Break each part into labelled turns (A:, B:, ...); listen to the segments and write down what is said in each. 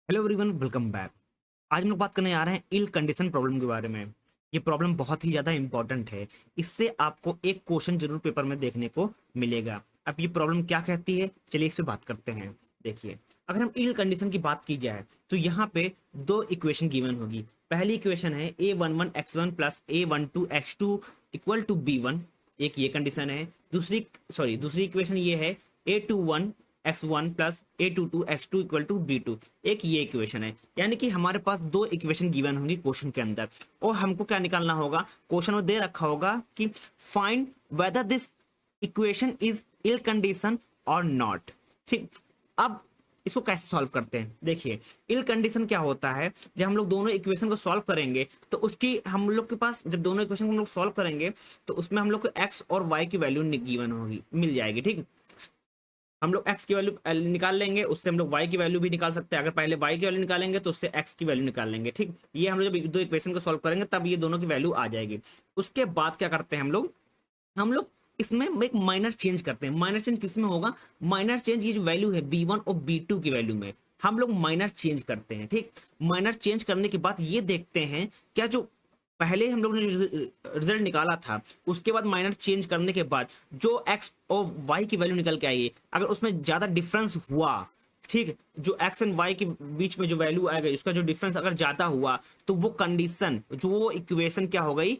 A: Hello everyone, welcome back. आज हम लोग बात करने आ रहे हैं इल कंडीशन प्रॉब्लम के बारे में। ये प्रॉब्लम बहुत ही ज़्यादा इंपॉर्टेंट है। इससे आपको एक क्वेश्चन जरूर पेपर में देखने को मिलेगा। अब ये प्रॉब्लम क्या कहती है, चलिए इस पे बात करते हैं। देखिए, अगर हम इल कंडीशन की बात की जाए तो यहाँ पे दो इक्वेशन गिवन होगी। पहली इक्वेशन है a11x1 plus a12x2 equal to b1। एक ये कंडीशन है। दूसरी इक्वेशन ये है a21x1 plus a22x2 equal to b2। एक ये इक्वेशन है। यानी कि हमारे पास दो इक्वेशन गिवन होंगी क्वेश्चन के अंदर, और हमको क्या निकालना होगा। क्वेश्चन में दे रखा होगा कि find whether this equation is ill condition और नॉट। ठीक, अब इसको कैसे सॉल्व करते हैं। देखिए, इल कंडीशन क्या होता है, जब हम लोग दोनों इक्वेशन को सॉल्व करेंगे तो उसकी हम लोग के पास, जब दोनों इक्वेशन को हम लोग सॉल्व करेंगे तो उसमें हम लोग को एक्स और वाई की वैल्यू गिवन होगी, मिल जाएगी। ठीक, हम लोग x की वैल्यू निकाल लेंगे, उससे हम लोग y की वैल्यू भी निकाल सकते हैं। अगर पहले y की वैल्यू निकालेंगे तो उससे x की वैल्यू निकाल लेंगे। ठीक, ये हम लोग जब दो इक्वेशन को सॉल्व करेंगे तब ये दोनों की वैल्यू आ जाएगी। उसके बाद क्या करते हैं हम लोग इसमें एक माइनर चेंज करते हैं। माइनर चेंज किस में होगा, माइनर चेंज ये जो वैल्यू है b1 और b2 की वैल्यू में हम लोग माइनर चेंज करते हैं। ठीक, माइनर चेंज करने के बाद ये देखते हैं क्या जो पहले हम लोग ने रिजल्ट निकाला था उसके बाद माइनर चेंज करने के बाद जो एक्स और वाई की वैल्यू निकल के आई है, अगर उसमें ज्यादा डिफरेंस हुआ, ठीक, जो एक्स एंड वाई के बीच में जो वैल्यू आएगा उसका जो डिफरेंस अगर ज्यादा हुआ तो वो कंडीशन, जो वो इक्वेशन क्या हो गई,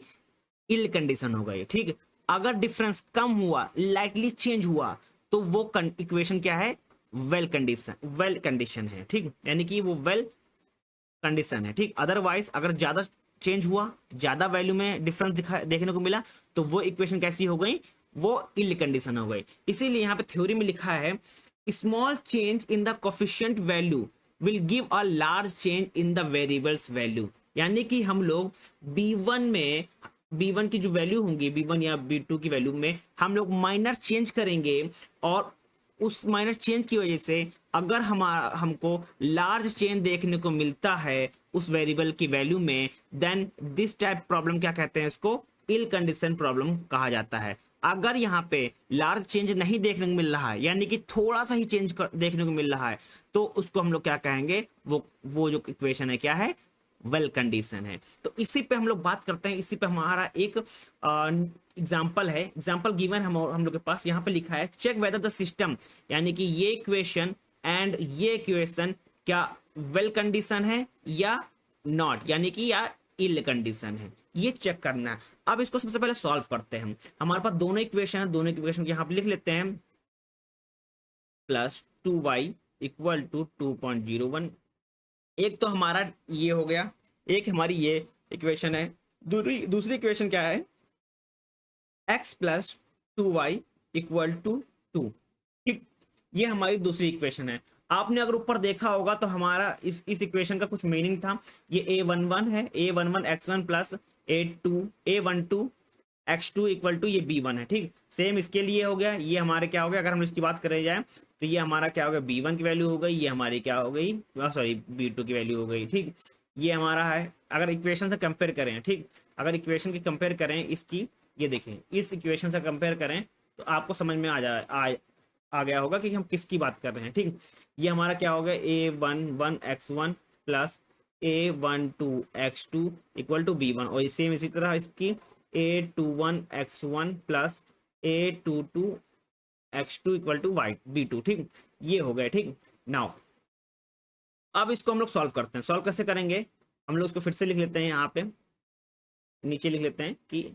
A: इल कंडीशन हो गई। ठीक, अगर डिफरेंस कम हुआ, लाइटली चेंज हुआ, तो वो इक्वेशन क्या है, वेल कंडीशन है। ठीक, यानी कि वो वेल कंडीशन है। ठीक, अदरवाइज अगर ज्यादा चेंज हुआ, ज्यादा वैल्यू में डिफरेंस देखने को मिला, तो वो इक्वेशन कैसी हो गई, वो इल कंडीशन हो गई। इसीलिए यहाँ पे थ्योरी में लिखा है small change in the coefficient value will give a large change in the variables value. यानी कि हम लोग बी वन की जो वैल्यू होंगी, बी1 या बी2 की वैल्यू में हम लोग माइनर चेंज करेंगे, और उस माइनर चेंज की वजह से अगर हमारा हमको लार्ज चेंज देखने को मिलता है उस वेरिएबल की वैल्यू में, देन दिस टाइप प्रॉब्लम क्या कहते हैं, इसको इल कंडीशन प्रॉब्लम कहा जाता है। अगर यहाँ पे लार्ज चेंज नहीं देखने को मिल रहा है, यानी कि थोड़ा सा ही चेंज देखने को मिल रहा है, तो उसको हम लोग क्या कहेंगे, वो जो इक्वेशन है क्या है, वेल कंडीशन है। तो इसी पे हम लोग बात करते हैं। इसी पे हमारा एक एग्जाम्पल है, एग्जाम्पल गिवन हम लोग के पास यहाँ पे लिखा है चेक वेदर द सिस्टम, यानी कि ये इक्वेशन एंड ये इक्वेशन क्या वेल कंडीशन है या नॉट, यानी कि या इल कंडीशन है, ये चेक करना है। अब इसको सबसे पहले सॉल्व करते हैं। हमारे पास दोनों इक्वेशन है, दोनों इक्वेशन यहाँ पे लिख लेते हैं। +2y equal to 2.01। एक तो हमारा ये हो गया, एक हमारी ये इक्वेशन है। दूसरी दूसरी इक्वेशन क्या है, x+2y इक्वल टू 2। ठीक, ये हमारी दूसरी इक्वेशन है। आपने अगर ऊपर देखा होगा तो हमारा इस इक्वेशन का कुछ मीनिंग था। ये a11 है, a11x1 plus a12 equal to ये b1 है। ठीक, सेम इसके लिए हो गया। ये हमारे क्या हो गया, अगर हम इसकी बात करें जाए तो ये हमारा क्या हो गया, b1 की वैल्यू हो गई, ये हमारी क्या हो गई, सॉरी b2 की वैल्यू हो गई। ठीक, ये हमारा है। अगर इक्वेशन से कंपेयर करें, ठीक, अगर इक्वेशन की कंपेयर करें इसकी, ये देखें इस इक्वेशन से कंपेयर करें तो आपको समझ में आ गया होगा कि हम किसकी बात कर रहे हैं। ठीक, ये हमारा क्या हो गया, a11x1 plus a12x2 equal to b1, और सेम इसी तरह इसकी a21x1 plus a22x2 equal to b2। ठीक, ये हो गया। ठीक, नाउ अब इसको हम लोग सॉल्व करते हैं। सॉल्व कैसे करेंगे, हम लोग इसको फिर से लिख लेते हैं। यहाँ पे नीचे लिख लेते हैं कि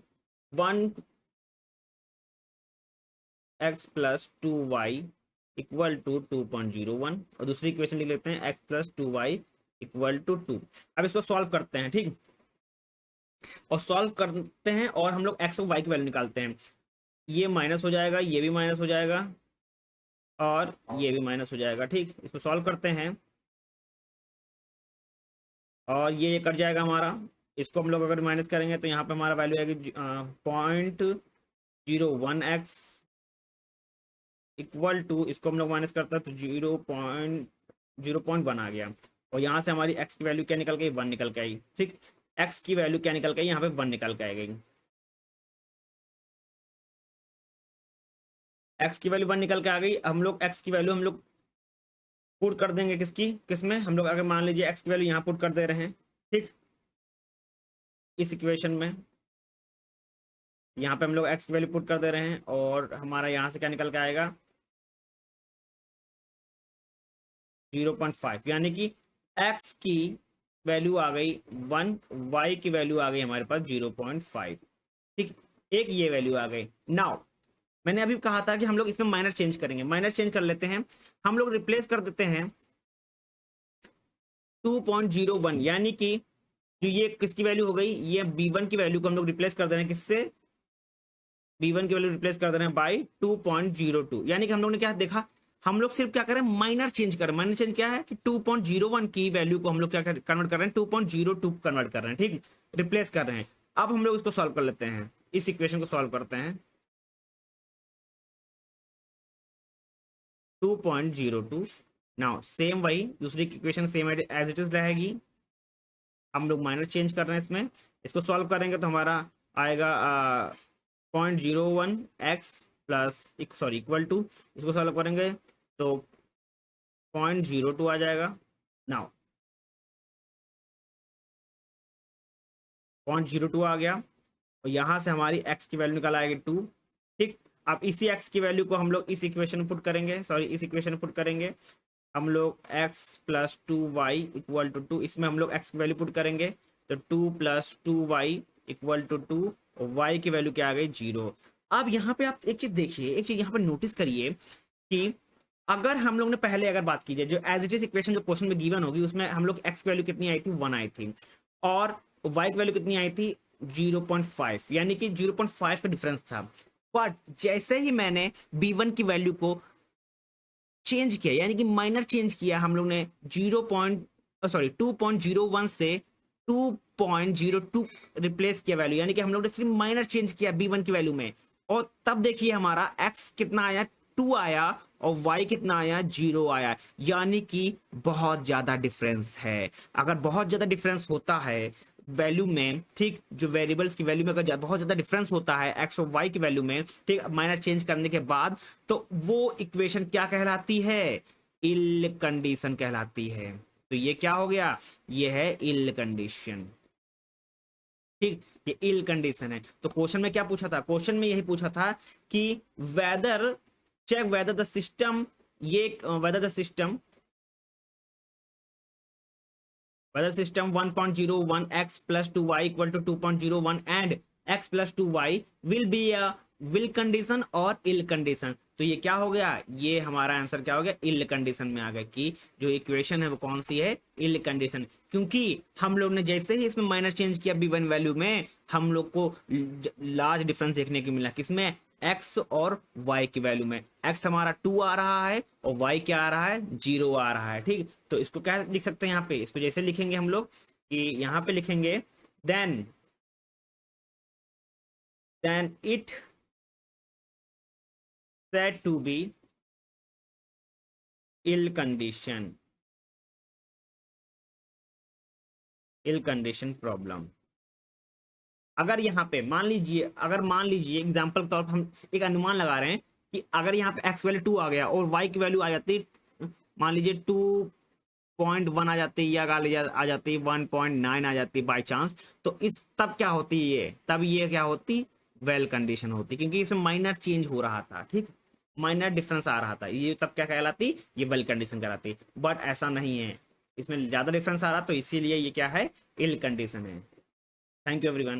A: 1x+2y इक्वल टू 2.01, और दूसरी इक्वेशन लिख लेते हैं x+2y इक्वल टू 2। अब इसको सॉल्व करते हैं। ठीक, और सॉल्व करते हैं और हम लोग x और y की वैल्यू निकालते हैं। ये माइनस हो जाएगा, ये भी माइनस हो जाएगा, और ये भी माइनस हो जाएगा। ठीक, इसको सॉल्व करते हैं और ये कट जाएगा हमारा। इसको हम लोग अगर माइनस करेंगे तो यहाँ पे हमारा वैल्यू आएगी 0.01x इक्वल टू, इसको हम लोग माइनस करते हैं तो 0.1 आ गया, और यहाँ से हमारी x की वैल्यू क्या निकल गई, 1 निकल के आई। ठीक, x की वैल्यू क्या निकल गई, यहाँ पे 1 निकल के आ गई। x की वैल्यू 1 निकल के आ गई। हम लोग x की वैल्यू हम लोग पुट कर देंगे किसमें, हम लोग अगर मान लीजिए एक्स की वैल्यू यहाँ पुट कर दे रहे हैं, ठीक, इस इक्वेशन में यहाँ पे हम लोग एक्स की वैल्यू पुट कर दे रहे हैं और हमारा यहाँ से क्या निकल के आएगा 0.5, यानी कि एक्स की वैल्यू आ गई 1, वाई की वैल्यू आ गई हमारे पास 0.5, ठीक, एक ये वैल्यू आ गई। नाउ मैंने अभी कहा था कि हम लोग इसमें माइनर चेंज करेंगे, माइनर चेंज कर लेते हैं, हम लोग रिप्लेस कर देते हैं 2.01, यानी कि जो ये किसकी वैल्यू हो गई, ये b1 की वैल्यू को हम लोग रिप्लेस कर दे रहे हैं, किससे, b1 की वैल्यू रिप्लेस कर दे रहे हैं बाई 2.02, यानी कि हम लोग ने क्या देखा, हम लोग सिर्फ क्या करें, माइनर चेंज करें। माइनर चेंज क्या है कि 2.01 की वैल्यू को हम लोग क्या कन्वर्ट कर रहे हैं, 2.02 कन्वर्ट कर रहे हैं, ठीक, रिप्लेस कर रहे हैं। अब हम लोग इसको सॉल्व कर लेते हैं, इस इक्वेशन को सॉल्व करते हैं। 2.02, नाउ सेम वही दूसरी equation same as it is रहेगी, हम लोग माइनर चेंज कर रहे हैं इसमें, इसको सॉल्व करेंगे तो हमारा आएगा 0.01 x plus sorry equal to, इसको सॉल्व करेंगे तो 0.02 आ जाएगा। नाउ 0.02 आ गया और यहाँ से हमारी एक्स की वैल्यू निकल आएगी 2, ठीक। अब इसी एक्स की वैल्यू को हम लोग इस इक्वेशन में पुट करेंगे, सॉरी इस इक्वेशन में पुट करेंगे, हम लोग x plus 2y equal to 2, इसमें हम लोग x की वैल्यू पुट करेंगे तो 2 प्लस 2y इक्वल टू 2 और y की वैल्यू क्या आ गई 0। अब यहाँ पे आप एक चीज देखिए, एक चीज यहाँ पे नोटिस करिए कि अगर हम लोग ने पहले अगर बात की जाए जो एज इट इज इक्वेशन जो क्वेश्चन में गिवन होगी उसमें हम लोग x की वैल्यू कितनी आई थी 1 आई थी और y की वैल्यू कितनी आई थी 0.5, यानी कि 0.5 का डिफरेंस था। बट जैसे ही मैंने b1 की वैल्यू को चेंज किया, यानी कि माइनर चेंज किया, हम लोग ने 2.01 से 2.02 रिप्लेस किया वैल्यू, यानी कि हम लोग ने सिर्फ माइनर चेंज किया b1 की वैल्यू में, और तब देखिए हमारा x कितना आया 2 आया और y कितना आया 0 आया, यानी कि बहुत ज्यादा डिफरेंस है। अगर बहुत ज्यादा डिफरेंस होता है वैल्यू में, ठीक, जो वेरिएबल्स की वैल्यू में अगर बहुत ज्यादा डिफरेंस होता है एक्स और वाई की वैल्यू में, ठीक, माइनर चेंज करने के बाद, तो वो इक्वेशन क्या कहलाती है, इल कंडीशन कहलाती है। तो ये क्या हो गया, ये है इल कंडीशन, ठीक, ये इल कंडीशन है। तो क्वेश्चन में क्या पूछा था, क्वेश्चन में यही पूछा था कि whether check whether the system, ये whether the system whether system 1.01 x plus 2y equal to 2.01 and x plus 2y will be a will condition और ill condition। तो ये क्या हो गया, ये हमारा आंसर क्या हो गया, इल कंडीशन में आ गया कि जो इक्वेशन है वो कौन सी है, इल कंडीशन, क्योंकि हम लोग ने जैसे ही इसमें माइनर चेंज किया b1 वैल्यू में हम लोग को लार्ज डिफरेंस देखने को मिला, किसमें, x और y की वैल्यू में। x हमारा 2 आ रहा है और y क्या आ रहा है 0 आ रहा है, ठीक। तो इसको क्या लिख सकते हैं यहाँ पे, इसको जैसे लिखेंगे हम लोग कि यहाँ पे लिखेंगे then it said to be ill condition problem. अगर यहाँ पे मान लीजिए, अगर मान लीजिए एग्जाम्पल के तौर पर हम एक अनुमान लगा रहे हैं कि अगर यहाँ पे x वैल्यू 2 आ गया और y की वैल्यू आ जाती, मान लीजिए 2.1 आ जाती या आ जाती 1.9 आ जाती बाय चांस, तो इस तब क्या होती ये, तब ये क्या होती, वेल कंडीशन होती, क्योंकि इसमें माइनर चेंज हो रहा था, ठीक, माइनर डिफरेंस आ रहा था, ये तब क्या कहलाती, ये वेल कंडीशन कहलाती। बट ऐसा नहीं है, इसमें ज्यादा डिफरेंस आ रहा तो इसीलिए ये क्या है, इल कंडीशन है। Thank you everyone.